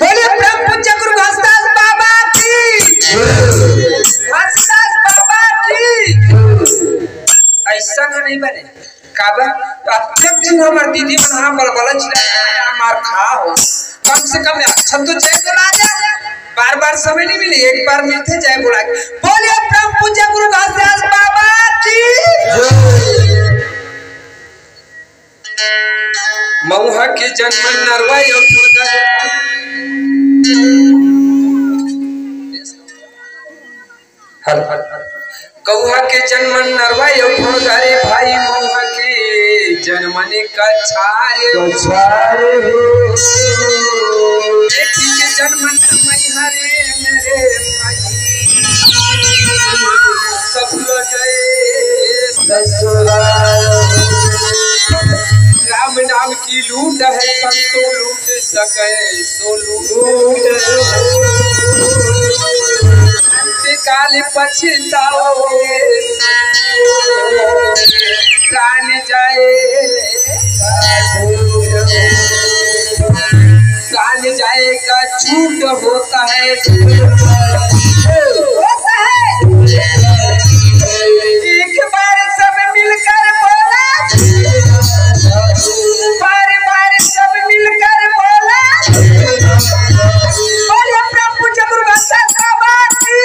बोले ब्रह्म पूज्य गुरु घासदास बाबा की, घासदास बाबा की। ऐसा ना नहीं बने काबर अत्यंत हमार दीदी बना बलबल चिल्लाया मार खा हो, कम से कम अच्छा तो जय बोला जा, बार बार समय नहीं मिले, एक बार मिलते जय बोला। बोले ब्रह्म पूज्य गुरु घासदास बाबा की। मऊहा के जन्म नरवा कौहा के जन्म नरवा रे भाई, मऊहा के जन्मने कछारे बेटी के जन्म हरे मेरे भाई, सब गए ससुराल। राम नाम की लूट है संतो लूट सके सो लूट, काल पछताओगे प्राण जाए प्राण जाएगा झूठ होता है एक बार सब मिलकर बोला, बार बार सब मिलकर बोला, बोले प्रभु जगुरु घासदास बाबा की।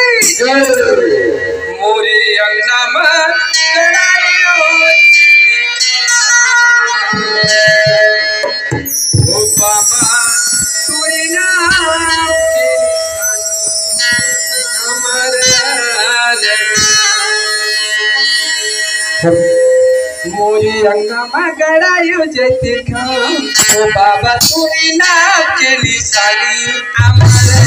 मोरे अंगना में कड़ाइयो ओ बाबा तोरे नाम के मोरी अंगना में गड़ाइयो जैते खाम, ओ बाबा तोरे नाम के निशानी हमारे